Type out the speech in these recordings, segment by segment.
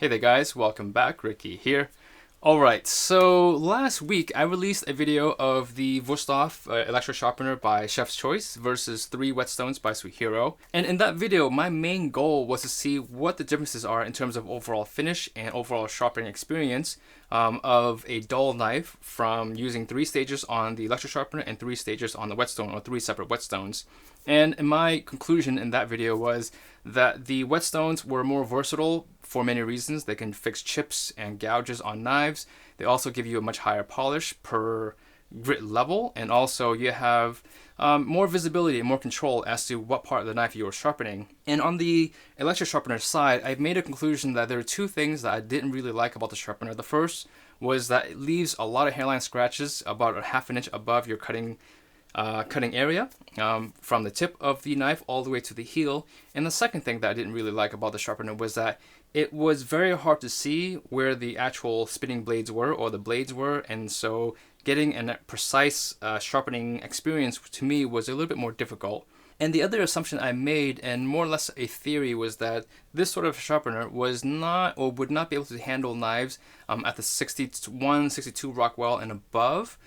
Hey there guys, welcome back, Ricky here. Alright, so last week I released a video of the Whetstone electric sharpener by Chef's Choice versus 3 Whetstones by Sweet Hero. And in that video, my main goal was to see what the differences are in terms of overall finish and overall sharpening experience of a dull knife from using 3 stages on the electric sharpener and 3 stages on the Whetstone, or 3 separate Whetstones. And my conclusion in that video was that the Whetstones were more versatile for many reasons. They can fix chips and gouges on knives. They also give you a much higher polish per grit level, and also you have more visibility and more control as to what part of the knife you are sharpening. And on the electric sharpener side, I've made a conclusion that there are 2 things that I didn't really like about the sharpener. The first was that it leaves a lot of hairline scratches about a ½ inch above your cutting area, from the tip of the knife all the way to the heel. And the second thing that I didn't really like about the sharpener was that it was very hard to see where the actual spinning blades were, or the blades were, and so getting a precise sharpening experience to me was a little bit more difficult. And the other assumption I made, and more or less a theory, was that this sort of sharpener was not, or would not be able to handle knives at the 61, 62 Rockwell and above,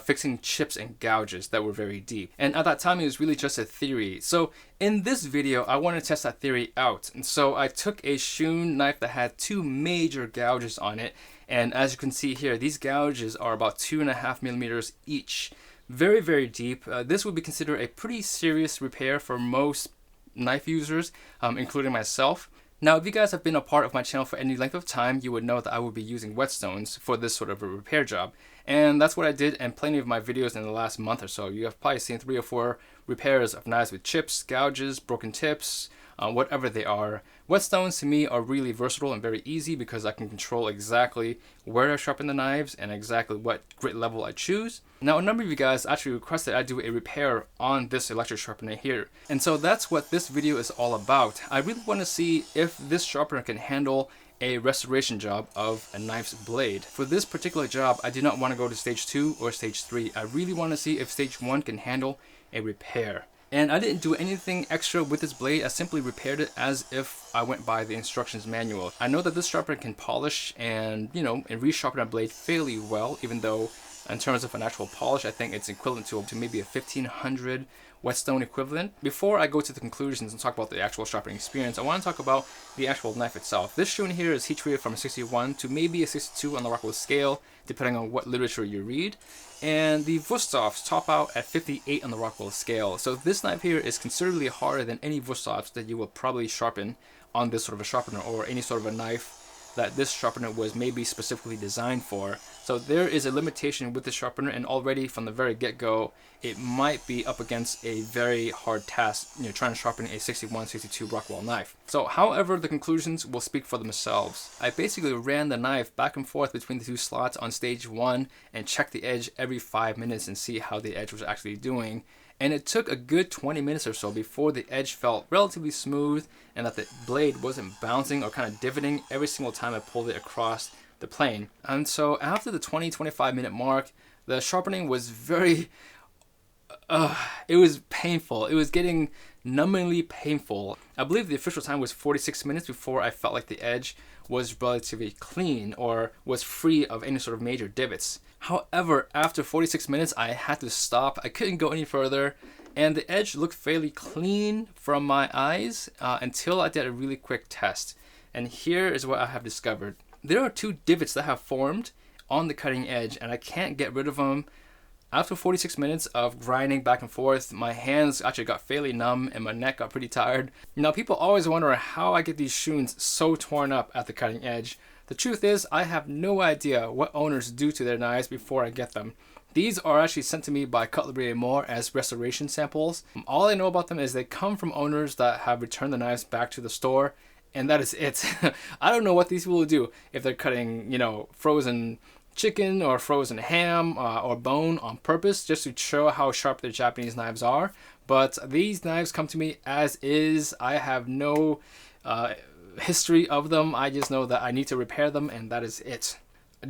fixing chips and gouges that were very deep. And at that time, it was really just a theory. So in this video, I want to test that theory out. And so I took a Shun knife that had 2 major gouges on it. And as you can see here, these gouges are about 2.5 millimeters each. Very, very deep. This would be considered a pretty serious repair for most knife users, including myself. Now, if you guys have been a part of my channel for any length of time, you would know that I would be using Whetstones for this sort of a repair job. And that's what I did in plenty of my videos in the last month or so. You have probably seen 3 or 4 repairs of knives with chips, gouges, broken tips, whatever they are. Whetstones to me are really versatile and very easy because I can control exactly where I sharpen the knives and exactly what grit level I choose. Now, a number of you guys actually requested I do a repair on this electric sharpener here. And so that's what this video is all about. I really want to see if this sharpener can handle a restoration job of a knife's blade. For this particular job, I do not want to go to stage 2 or stage 3. I really want to see if stage 1 can handle a repair. And I didn't do anything extra with this blade. I simply repaired it as if I went by the instructions manual. I know that this sharpener can polish and resharpen a blade fairly well, even though in terms of an actual polish, I think it's equivalent to maybe a 1500 Whetstone equivalent. Before I go to the conclusions and talk about the actual sharpening experience, I want to talk about the actual knife itself. This Shun here is heat treated from a 61 to maybe a 62 on the Rockwell scale, depending on what literature you read. And the Wustovs top out at 58 on the Rockwell scale. So this knife here is considerably harder than any Wustovs that you will probably sharpen on this sort of a sharpener, or any sort of a knife that this sharpener was maybe specifically designed for. So there is a limitation with the sharpener, and already from the very get-go, it might be up against a very hard task, trying to sharpen a 61, 62 Rockwell knife. So however, the conclusions will speak for themselves. I basically ran the knife back and forth between the 2 slots on stage 1 and checked the edge every 5 minutes and see how the edge was actually doing. And it took a good 20 minutes or so before the edge felt relatively smooth and that the blade wasn't bouncing or kind of divoting every single time I pulled it across the plane. And so after the 20-25 minute mark, the sharpening was very, it was painful. It was getting numbingly painful. I believe the official time was 46 minutes before I felt like the edge was relatively clean or was free of any sort of major divots. However, after 46 minutes, I had to stop. I couldn't go any further, and the edge looked fairly clean from my eyes until I did a really quick test. And here is what I have discovered. There are 2 divots that have formed on the cutting edge, and I can't get rid of them. After 46 minutes of grinding back and forth, my hands actually got fairly numb and my neck got pretty tired. Now, people always wonder how I get these Shuns so torn up at the cutting edge. The truth is, I have no idea what owners do to their knives before I get them. These are actually sent to me by Cutlery & More as restoration samples. All I know about them is they come from owners that have returned the knives back to the store, and that is it. I don't know what these people do if they're cutting, frozen chicken or frozen ham or bone on purpose just to show how sharp the Japanese knives are. But these knives come to me as is. I have no history of them. I just know that I need to repair them, and that is it.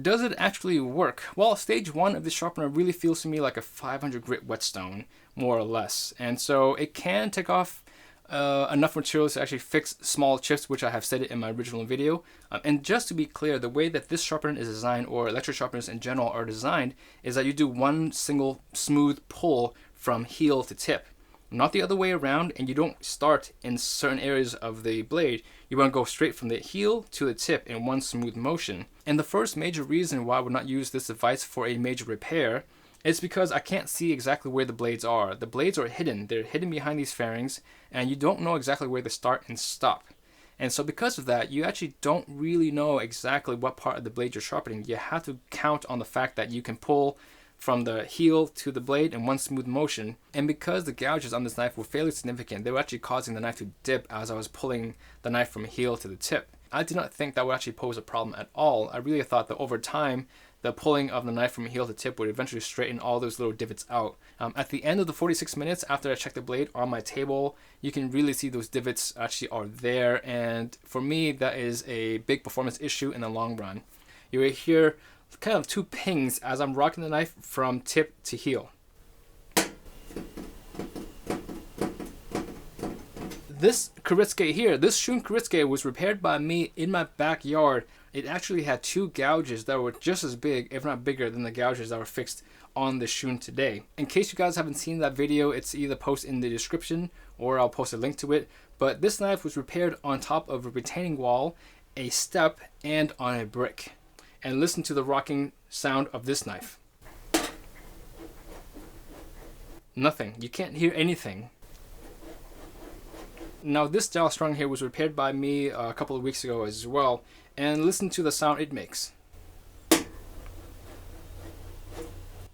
Does it actually work? Well, stage 1 of the sharpener really feels to me like a 500 grit Whetstone, more or less. And so it can take off enough materials to actually fix small chips, which I have stated in my original video. And just to be clear, the way that this sharpener is designed, or electric sharpeners in general are designed, is that you do one single smooth pull from heel to tip, not the other way around, and you don't start in certain areas of the blade. You want to go straight from the heel to the tip in one smooth motion. And the first major reason why I would not use this device for a major repair is because I can't see exactly where the blades are. The blades are hidden. They're hidden behind these fairings, and you don't know exactly where they start and stop. And so because of that, you actually don't really know exactly what part of the blade you're sharpening. You have to count on the fact that you can pull from the heel to the blade in one smooth motion. And because the gouges on this knife were fairly significant, they were actually causing the knife to dip as I was pulling the knife from heel to the tip. I did not think that would actually pose a problem at all. I really thought that over time, the pulling of the knife from heel to tip would eventually straighten all those little divots out. At the end of the 46 minutes after I checked the blade on my table, you can really see those divots actually are there. And for me, that is a big performance issue in the long run. You will hear kind of two pings as I'm rocking the knife from tip to heel. This Kuritsuke here, this Shun Kuritsuke was repaired by me in my backyard. It actually had two gouges that were just as big, if not bigger, than the gouges that were fixed on the Shun today. In case you guys haven't seen that video, it's either posted in the description or I'll post a link to it. But this knife was repaired on top of a retaining wall, a step, and on a brick. And listen to the rocking sound of this knife. Nothing. You can't hear anything. Now this dial strung here was repaired by me a couple of weeks ago as well, and listen to the sound it makes.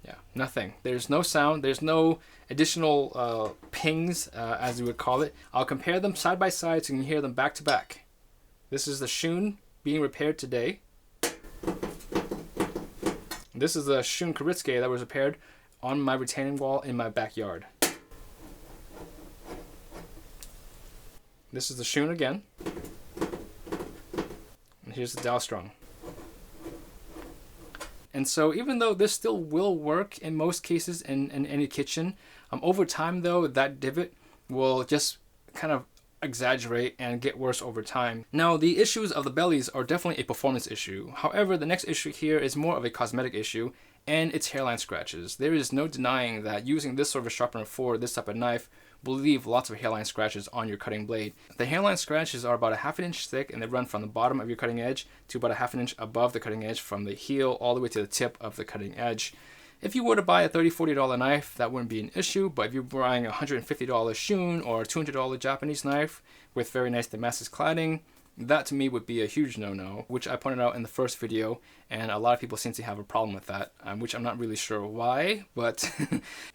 Yeah, nothing. There's no sound, there's no additional pings, as you would call it. I'll compare them side by side so you can hear them back to back. This is the Shun being repaired today. This is the Shun Kuritsuke that was repaired on my retaining wall in my backyard. This is the Shun again. And here's the dial strung. And so even though this still will work in most cases in any kitchen, over time though, that divot will just kind of exaggerate and get worse over time. Now the issues of the bellies are definitely a performance issue. However, the next issue here is more of a cosmetic issue, and it's hairline scratches. There is no denying that using this sort of a sharpener for this type of knife will leave lots of hairline scratches on your cutting blade. The hairline scratches are about a ½ inch thick, and they run from the bottom of your cutting edge to about a ½ inch above the cutting edge, from the heel all the way to the tip of the cutting edge. If you were to buy a $30, $40 knife, that wouldn't be an issue, but if you're buying a $150 Shun or a $200 Japanese knife with very nice Damascus cladding, that to me would be a huge no-no, which I pointed out in the first video, and a lot of people seem to have a problem with that, which I'm not really sure why, but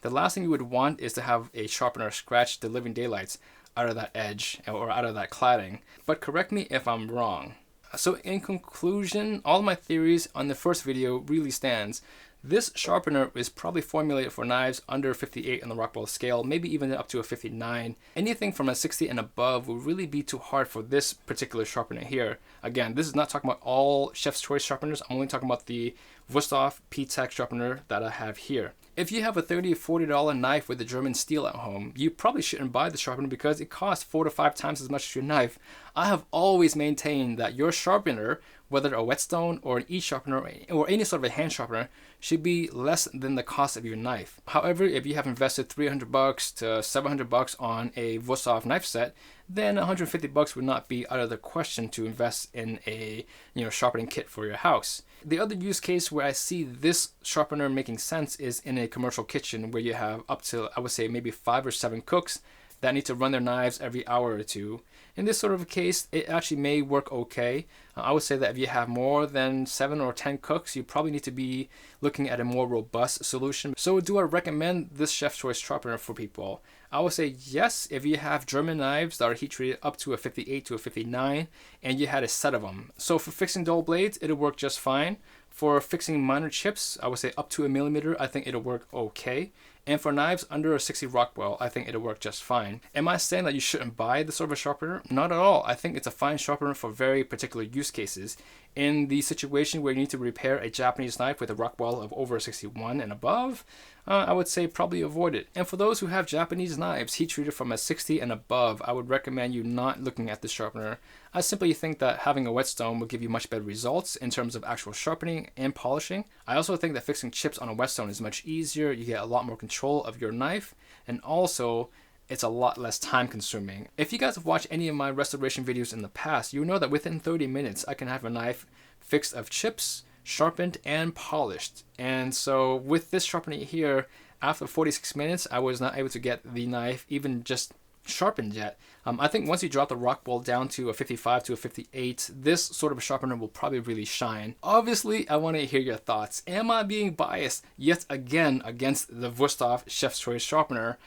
the last thing you would want is to have a sharpener scratch the living daylights out of that edge or out of that cladding. But correct me if I'm wrong. So in conclusion, all of my theories on the first video really stands. This sharpener is probably formulated for knives under 58 on the Rockwell scale, maybe even up to a 59. Anything from a 60 and above will really be too hard for this particular sharpener here. Again, this is not talking about all Chef's Choice sharpeners. I'm only talking about the Westhoff P-Tech sharpener that I have here. If you have a $30 or $40 knife with a German steel at home, you probably shouldn't buy the sharpener because it costs 4 to 5 times as much as your knife. I have always maintained that your sharpener, whether a Whetstone or an e-Sharpener or any sort of a hand sharpener, should be less than the cost of your knife. However, if you have invested $300 to $700 on a Westhoff knife set, then $150 would not be out of the question to invest in a sharpening kit for your house. The other use case where I see this sharpener making sense is in a commercial kitchen where you have up to, I would say, maybe 5 or 7 cooks that need to run their knives every hour or two. In this sort of a case, it actually may work okay. I would say that if you have more than 7 or 10 cooks, you probably need to be looking at a more robust solution. So do I recommend this Chef's Choice sharpener for people? I would say yes, if you have German knives that are heat treated up to a 58 to a 59 and you had a set of them. So for fixing dull blades, it'll work just fine. For fixing minor chips, I would say up to 1 millimeter, I think it'll work okay. And for knives under a 60 Rockwell, I think it'll work just fine. Am I saying that you shouldn't buy this sort of a sharpener? Not at all. I think it's a fine sharpener for very particular use cases. In the situation where you need to repair a Japanese knife with a Rockwell of over 61 and above, I would say probably avoid it. And for those who have Japanese knives heat treated from a 60 and above, I would recommend you not looking at the sharpener. I simply think that having a whetstone will give you much better results in terms of actual sharpening and polishing. I also think that fixing chips on a whetstone is much easier. You get a lot more control of your knife, and also it's a lot less time consuming. If you guys have watched any of my restoration videos in the past, you know that within 30 minutes I can have a knife fixed of chips, sharpened, and polished. And so with this sharpener here, after 46 minutes, I was not able to get the knife even just sharpened yet. I think once you drop the Rockwell down to a 55 to a 58, this sort of a sharpener will probably really shine. Obviously, I want to hear your thoughts. Am I being biased yet again against the Wurtstoff Chef's Choice sharpener?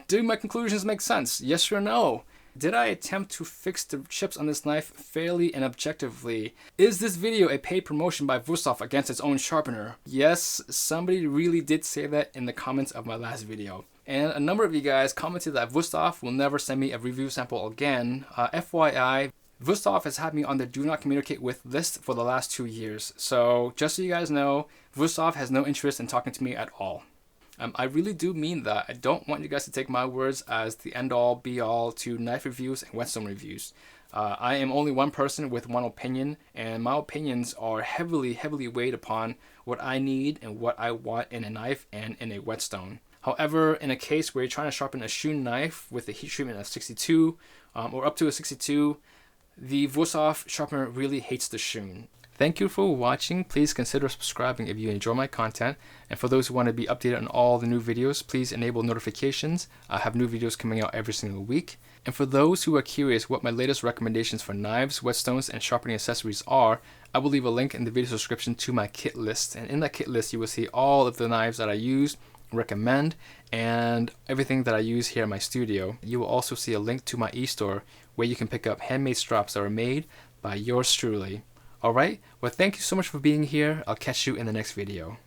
Do my conclusions make sense? Yes or no? Did I attempt to fix the chips on this knife fairly and objectively? Is this video a paid promotion by Wurtstoff against its own sharpener? Yes, somebody really did say that in the comments of my last video. And a number of you guys commented that Wurtstoff will never send me a review sample again. FYI, Wurtstoff has had me on their do not communicate with list for the last 2 years. So just so you guys know, Wurtstoff has no interest in talking to me at all. I really do mean that. I don't want you guys to take my words as the end-all, be-all to knife reviews and whetstone reviews. I am only one person with one opinion, and my opinions are heavily weighed upon what I need and what I want in a knife and in a whetstone. However, in a case where you're trying to sharpen a Shun knife with a heat treatment of 62 or up to a 62, the Wurtstoff sharpener really hates the Shun. Thank you for watching. Please consider subscribing if you enjoy my content. And for those who want to be updated on all the new videos, please enable notifications. I have new videos coming out every single week. And for those who are curious what my latest recommendations for knives, whetstones, and sharpening accessories are, I will leave a link in the video description to my kit list. And in that kit list, you will see all of the knives that I use, recommend, and everything that I use here in my studio. You will also see a link to my e-store where you can pick up handmade straps that are made by yours truly. Alright, well thank you so much for being here. I'll catch you in the next video.